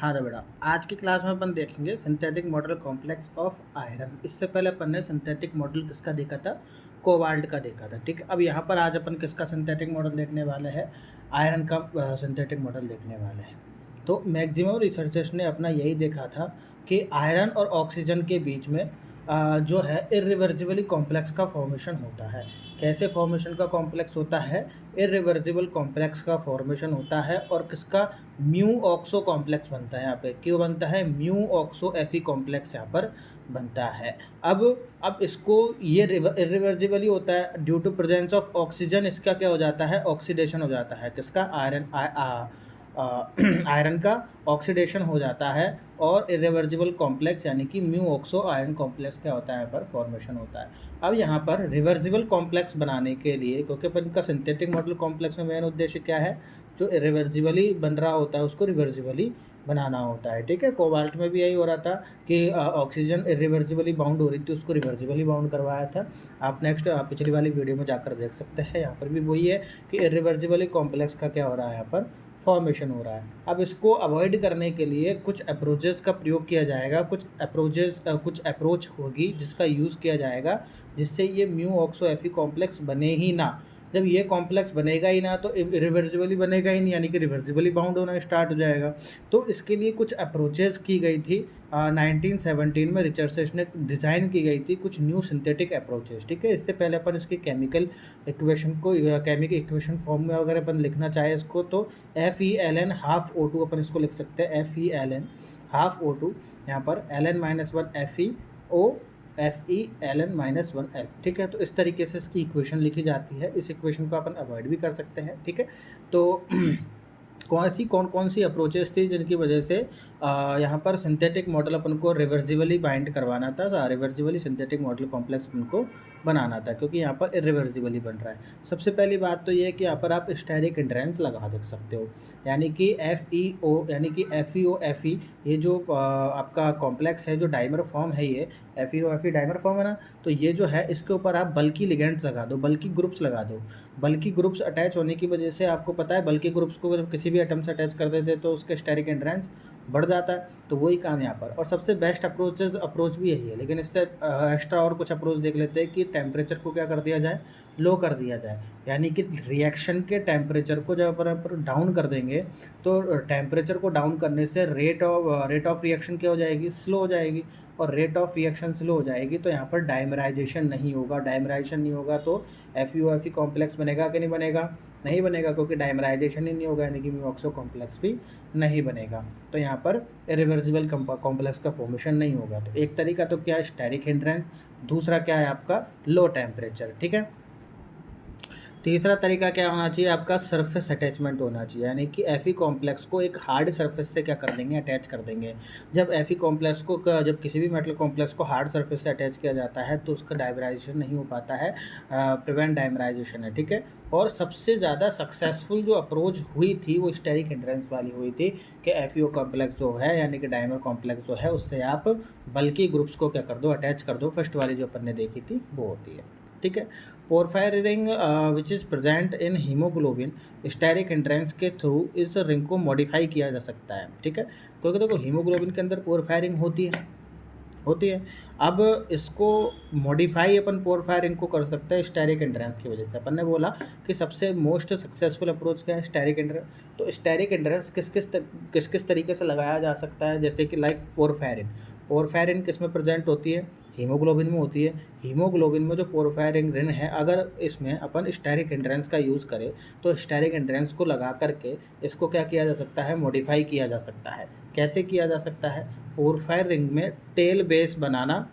हाँ तो बेटा, आज की क्लास में अपन देखेंगे synthetic model complex of iron. इससे पहले अपन ने सिंथेटिक मॉडल किसका देखा था? कोबाल्ट का देखा था। ठीक है, अब यहाँ पर आज अपन किसका सिंथेटिक मॉडल देखने वाले हैं? आयरन का सिंथेटिक मॉडल देखने वाले हैं। तो मैक्सिमम रिसर्चर्स ने अपना यही देखा था कि आयरन और ऑक्सीजन के बीच में जो है इरिवर्सिबली कॉम्प्लेक्स का फॉर्मेशन होता है। कैसे फॉर्मेशन का कॉम्प्लेक्स होता है? इरिवर्सिबल कॉम्प्लेक्स का फॉर्मेशन होता है। और किसका? म्यू ऑक्सो कॉम्प्लेक्स बनता है। यहाँ पे क्यों बनता है? म्यू ऑक्सो एफी कॉम्प्लेक्स यहाँ पर बनता है। अब इसको ये इरिवर्सिबली होता है due to presence of oxygen. इसका क्या हो जाता है? ऑक्सीडेशन हो जाता है। किसका? आयरन का ऑक्सीडेशन हो जाता है और इरिवर्सिबल कॉम्प्लेक्स यानी कि म्यू ऑक्सो आयरन कॉम्प्लेक्स क्या होता है? यहाँ पर फॉर्मेशन होता है। अब यहाँ पर रिवर्सिबल कॉम्प्लेक्स बनाने के लिए, क्योंकि अपन का सिंथेटिक मॉडल कॉम्प्लेक्स में मेन उद्देश्य क्या है? जो रिवर्सिबली बन रहा होता है उसको रिवर्सिबली बनाना होता है। ठीक है, कोबाल्ट में भी यही हो रहा था कि ऑक्सीजन इरिवर्सिबली बाउंड हो रही थी, उसको रिवर्सिबली बाउंड करवाया था। आप नेक्स्ट पिछली वाली वीडियो में जाकर देख सकते हैं। यहाँ पर भी वही है कि इरिवर्सिबली कॉम्प्लेक्स का क्या हो रहा है? यहाँ पर फॉर्मेशन हो रहा है। अब इसको अवॉइड करने के लिए कुछ अप्रोचेस का प्रयोग किया जाएगा। कुछ अप्रोच होगी जिसका यूज़ किया जाएगा जिससे ये म्यू ऑक्सो एफी कॉम्प्लेक्स बने ही ना। जब ये कॉम्प्लेक्स बनेगा ही ना तो रिवर्सिबली बनेगा ही नहीं, यानी कि रिवर्सिबली बाउंड होना स्टार्ट हो जाएगा। तो इसके लिए कुछ अप्रोचेस की गई थी। 1917 में रिसर्चर्स ने डिज़ाइन की गई थी कुछ न्यू सिंथेटिक अप्रोचेस। ठीक है, इससे पहले अपन इसकी केमिकल इक्वेशन फॉर्म में अगर अपन लिखना चाहे इसको तो FeLn हाफ O2 अपन इसको लिख सकते हैं। FeLn हाफ O2, यहाँ पर Ln-1 FeLn-1L। ठीक है, तो इस तरीके से इसकी इक्वेशन लिखी जाती है। इस इक्वेशन को अपन अवॉइड भी कर सकते हैं। ठीक है, तो कौन सी अप्रोचेस थी जिनकी वजह से यहाँ पर सिंथेटिक मॉडल अपन को रिवर्सिबली बाइंड करवाना था, रिवर्सिबली सिंथेटिक मॉडल कॉम्प्लेक्स अपन को बनाना था, क्योंकि यहाँ पर इरिवर्सिबली बन रहा है। सबसे पहली बात तो ये है कि यहाँ पर आप स्टेरिक हिंड्रेंस लगा देख सकते हो, यानी कि FeO यानी कि FeO Fe, ये जो आपका कॉम्प्लेक्स है, जो डाइमर फॉर्म है, ये FeO Fe डाइमर फॉर्म है ना, तो ये जो है इसके ऊपर आप बल्कि लिगेंड्स लगा दो, बल्कि ग्रुप्स लगा दो। बल्कि ग्रुप्स अटैच होने की वजह से आपको पता है बल्कि ग्रुप्स को जब किसी भी एटम से अटैच कर देते तो उसके स्टेरिक हिंड्रेंस बढ़ जाता है। तो वही काम यहाँ पर, और सबसे बेस्ट अप्रोच भी यही है। लेकिन इससे एक्स्ट्रा और कुछ अप्रोच देख लेते हैं कि टेम्परेचर को क्या कर दिया जाए? लो कर दिया जाए, यानी कि रिएक्शन के टेम्परेचर को जब अपन डाउन कर देंगे तो टेम्परेचर को डाउन करने से रेट ऑफ रिएक्शन क्या हो जाएगी? स्लो हो जाएगी। और रेट ऑफ रिएक्शन स्लो हो जाएगी तो यहाँ पर डाइमराइजेशन नहीं होगा। डाइमराइजेशन नहीं होगा तो FeO Fe कॉम्प्लेक्स बनेगा कि नहीं बनेगा? नहीं बनेगा, क्योंकि डाइमराइजेशन ही नहीं होगा, यानी कि म्यू ऑक्सो कॉम्प्लेक्स भी नहीं बनेगा। तो यहाँ पर इरिवर्सिबल कॉम्प्लेक्स का फॉर्मेशन नहीं होगा। तो एक तरीका तो क्या है? Steric hindrance. दूसरा क्या है आपका? Low temperature. ठीक है, तीसरा तरीका क्या होना चाहिए आपका? सरफेस अटैचमेंट होना चाहिए, यानी कि Fe कॉम्प्लेक्स को एक हार्ड सरफेस से क्या कर देंगे? अटैच कर देंगे। जब Fe कॉम्प्लेक्स को जब किसी भी मेटल कॉम्प्लेक्स को हार्ड सरफेस से अटैच किया जाता है तो उसका डाइमराइजेशन नहीं हो पाता है, प्रिवेंट डाइमराइजेशन है। ठीक है, और सबसे ज़्यादा सक्सेसफुल जो अप्रोच हुई थी वो स्टेरिक हिंड्रेंस वाली हुई थी कि FeO कॉम्प्लेक्स जो है, यानी कि डाइमर कॉम्प्लेक्स जो है, उससे आप बल्कि ग्रुप्स को क्या कर दो? अटैच कर दो। फर्स्ट वाली जो अपन ने देखी थी वो होती है। ठीक है, porphyrin ring which is present in haemoglobin, steric hindrance के थ्रू इस रिंग को मॉडिफाई किया जा सकता है। ठीक है, क्योंकि देखो हीमोग्लोबिन के अंदर पोरफायरिंग होती है। अब इसको मॉडिफाई अपन पोरफायरिंग को कर सकते हैं स्टेरिक हिंड्रेंस की वजह से। अपन ने बोला कि सबसे मोस्ट सक्सेसफुल अप्रोच क्या है? Steric hindrance. तो स्टेरिक हिंड्रेंस किस किस तरीके से लगाया जा सकता है? जैसे कि लाइक पोरफायरिन किस में प्रेजेंट होती है? हीमोग्लोबिन में होती है। हीमोग्लोबिन में जो पोरफायरिन रिंग है, अगर इसमें अपन स्टेरिक हिंड्रेंस का यूज़ करें तो स्टेरिक हिंड्रेंस को लगा करके इसको क्या किया जा सकता है? मॉडिफाई किया जा सकता है। कैसे किया जा सकता है? पोरफायर रिंग में टेल बेस बनाना।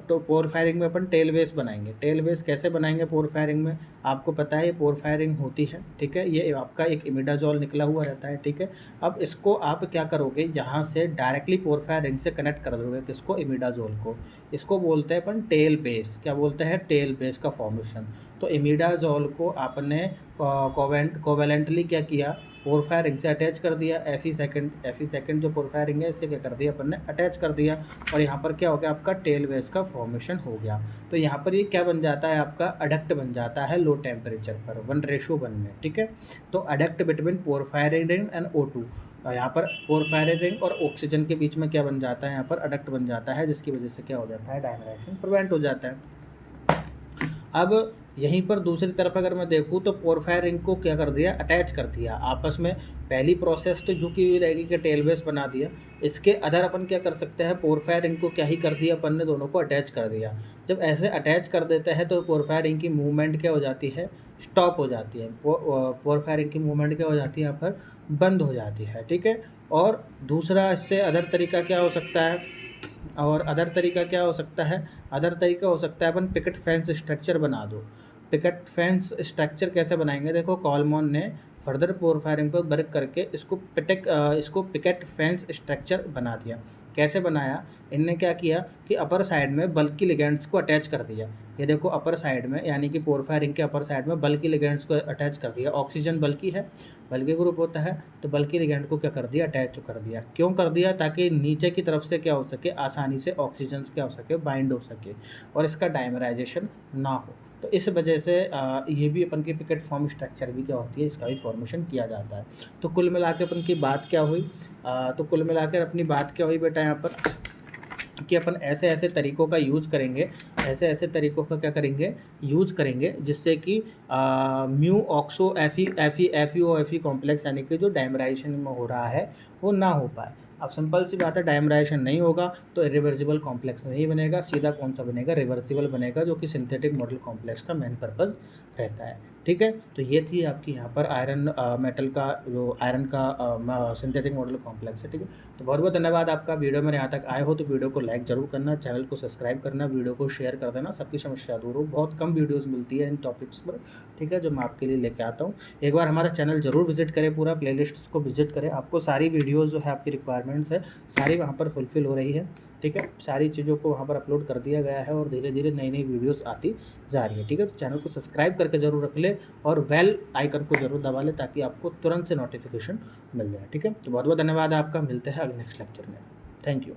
तो पोरफायरिंग में अपन टेल बेस बनाएंगे। टेल बेस कैसे बनाएंगे पोरफायरिंग में? आपको पता है ये पोरफायरिंग होती है। ठीक है, ये आपका एक इमिडाजोल निकला हुआ रहता है। ठीक है, अब इसको आप क्या करोगे? यहाँ से डायरेक्टली पोरफायरिंग से कनेक्ट कर दोगे। किसको? इमिडाजोल को। इसको बोलते हैं अपन टेल बेस। क्या बोलते हैं? टेल बेस का फॉर्मेशन। तो इमिडाजोल को आपने कोवेलेंटली क्या किया? पोरफायरिंग से अटैच कर दिया। Fe सेकंड जो पोरफायरिंग है इससे क्या कर दिया अपन ने? अटैच कर दिया। और यहाँ पर क्या हो गया? आपका टेल बेस का फॉर्मेशन हो गया। तो यहाँ पर ये क्या बन जाता है? आपका अडक्ट बन जाता है लो टेम्परेचर पर 1:1 में। ठीक है, तो adduct between porphyrin and O2। यहाँ पर पोरफायरिन रिंग और ऑक्सीजन के बीच में क्या बन जाता है, यहाँ पर अडक्ट बन जाता है, जिसकी वजह से क्या हो जाता है, डायमराइजेशन प्रिवेंट हो जाता है। अब यहीं पर दूसरी तरफ अगर मैं देखूँ तो पोरफायर रिंग को क्या कर दिया, अटैच कर दिया आपस में। पहली प्रोसेस तो जो कि रहेगी कि टेल बेस बना दिया, इसके अदर अपन क्या कर सकते हैं, पोरफायर रिंग को क्या ही कर दिया अपन ने, दोनों को अटैच कर दिया। जब ऐसे अटैच कर देते हैं तो पोरफायर रिंग की मूवमेंट क्या हो जाती है, स्टॉप हो जाती है। पोरफायर रिंग की मूवमेंट क्या हो जाती है, यहाँ पर बंद हो जाती है, ठीक है। और दूसरा इससे अदर तरीका क्या हो सकता है, और अदर तरीका क्या हो सकता है, अदर तरीका हो सकता है अपन पिकेट फेंस स्ट्रक्चर बना दो। पिकेट फेंस स्ट्रक्चर कैसे बनाएंगे, देखो कॉलमॉन ने फर्दर पोरफायरिंग पर वर्क करके इसको पिकेट फेंस स्ट्रक्चर बना दिया। कैसे बनाया, इनने क्या किया कि अपर साइड में बल्कि लिगेंड्स को अटैच कर दिया। ये देखो अपर साइड में, यानी कि पोरफायरिंग के अपर साइड में बल्कि लिगेंड्स को अटैच कर दिया। ऑक्सीजन बल्कि है, बल्कि ग्रुप होता है, तो बल्कि लिगेंड को क्या कर दिया, अटैच कर दिया। क्यों कर दिया, ताकि नीचे की तरफ से क्या हो सके, आसानी से ऑक्सीजन क्या हो सके, बाइंड हो सके और इसका डायमराइजेशन ना हो। तो इस वजह से ये भी अपन की पिकेट फॉर्म स्ट्रक्चर भी क्या होती है, इसका भी फॉर्मेशन किया जाता है। तो कुल मिला के अपन की बात क्या हुई, तो कुल मिलाकर अपनी बात क्या हुई बेटा यहाँ पर, कि अपन ऐसे ऐसे तरीक़ों का यूज़ करेंगे, ऐसे ऐसे तरीक़ों का क्या करेंगे, यूज़ करेंगे, जिससे कि mu oxo F E O F E complex यानी कि जो डायमराइजेशन में हो रहा है वो ना हो पाए। अब सिंपल सी बात है, डायमराइजेशन नहीं होगा तो इरिवर्सिबल कॉम्प्लेक्स नहीं बनेगा, सीधा कौन सा बनेगा, रिवर्सिबल बनेगा, जो कि सिंथेटिक मॉडल कॉम्प्लेक्स का मेन पर्पज़ रहता है। ठीक है, तो ये थी आपकी यहाँ पर आयरन मेटल का जो आयरन का सिंथेटिक मॉडल कॉम्प्लेक्स है। ठीक है, तो बहुत बहुत धन्यवाद आपका। वीडियो में यहाँ तक आए हो तो वीडियो को लाइक ज़रूर करना, चैनल को सब्सक्राइब करना, वीडियो को शेयर कर देना, सबकी समस्या दूर हो। बहुत कम वीडियोज़ मिलती है इन टॉपिक्स पर, ठीक है, जो मैं आपके लिए लेके आता हूँ। एक बार हमारा चैनल ज़रूर विजिट करें, पूरा प्लेलिस्ट को विजिट करें, आपको सारी वीडियोज़ जो है आपकी रिक्वायरमेंट्स है सारी वहाँ पर फुलफ़िल हो रही है। ठीक है, सारी चीज़ों को वहाँ पर अपलोड कर दिया गया है और धीरे धीरे नई नई वीडियोज़ आती जा रही है। ठीक है, तो चैनल को सब्सक्राइब करके ज़रूर रख ले और बेल आइकन को ज़रूर दबा ले, ताकि आपको तुरंत से नोटिफिकेशन मिल जाए। ठीक है, तो बहुत बहुत धन्यवाद आपका, मिलते हैं अगले नेक्स्ट लेक्चर में। Thank you.